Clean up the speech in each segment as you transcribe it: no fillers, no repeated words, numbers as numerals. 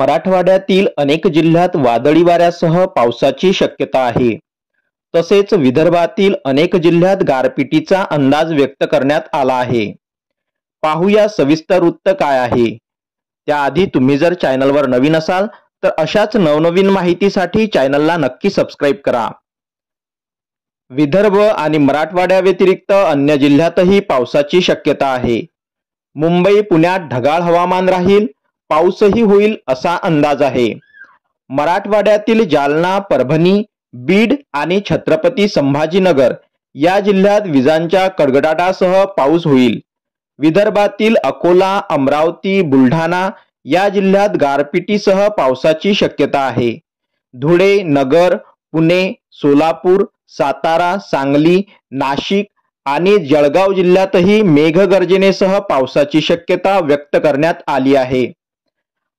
मराठवाड्यातील अनेक जिल्ह्यात वादळी वाऱ्यासह पावसाची शक्यता आहे। तसेच विदर्भातील अनेक जिल्ह्यात गारपिटीचा अंदाज व्यक्त करण्यात आला आहे। पाहूया सविस्तर वृत्त काय आहे। त्याआधी तुम्ही जर चॅनलवर नवीन असाल तर अशाच नवनवीन माहितीसाठी चॅनलला नक्की सबस्क्राइब करा। विदर्भ आणि मराठवाड्याव्यतिरिक्त अन्य जिल्ह्यातही पावसाची शक्यता आहे। मुंबई पुण्यात ढगाळ हवामान राहील, पाऊसही होईल असा अंदाज आहे। मराठवाड्यातील जालना, परभणी, बीड आणि छत्रपती संभाजीनगर या जिल्ह्यात विजांच्या कडकडाटासह पाऊस होईल। विदर्भातील अकोला, अमरावती, बुलढाणा या जिल्ह्यात गारपिटीसह पावसाची शक्यता आहे। धुळे, नगर, पुणे, सोलापूर, सातारा, सांगली, नाशिक आणि जळगाव जिल्ह्यातही मेघगर्जनेसह पावसाची शक्यता व्यक्त करण्यात आली आहे।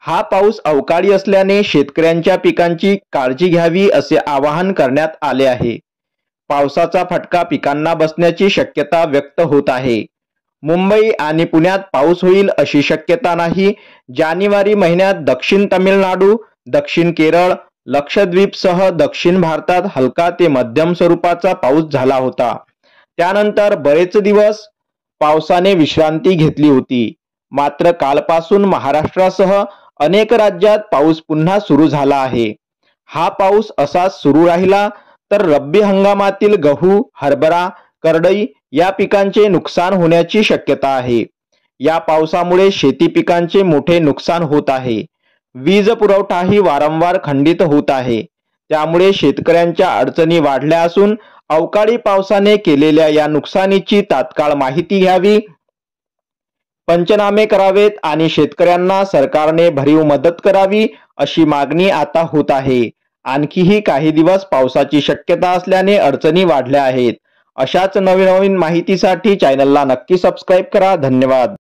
हा पाऊस अवकाळी असल्याने शेतकऱ्यांच्या पिकांची काळजी घ्यावी असे आवाहन करण्यात आले आहे। पावसाचा फटका पिकांना बसण्याची शक्यता व्यक्त होत आहे। मुंबई आणि पुण्यात पाऊस होईल अशी शक्यता नाही। जानेवारी महिन्यात दक्षिण तामिळनाडू, दक्षिण केरळ, लक्षद्वीपसह दक्षिण भारतात हलका ते मध्यम स्वरूपाचा पाऊस झाला होता। त्यानंतर बरेच दिवस पावसाने विश्रांती घेतली होती। मात्र कालपासून महाराष्ट्रासह अनेक राज्यात पाऊस पुन्हा सुरू झाला आहे। हा पाऊस असाच सुरू राहिला तर रब्बी हंगामातील गहू, हरभरा, करडई या पिकांचे नुकसान होण्याची शक्यता आहे। या पावसामुळे शेती पिकांचे मोठे नुकसान होत आहे। वीज पुरवठाही वारंवार खंडित होत आहे। त्यामुळे शेतकऱ्यांच्या अडचणी वाढल्या असून अवकाळी पावसाने केलेल्या या नुकसानीची तात्काळ माहिती घ्यावी, पंचनामे करावेत आणि शेतकऱ्यांना सरकारने भरीव मदत करावी अशी मागणी आता होत आहे। आणखीही काही दिवस पावसाची शक्यता असल्याने अडचणी वाढल्या आहेत। अशाच नवीन माहितीसाठी चॅनलला नक्की सबस्क्राइब करा। धन्यवाद।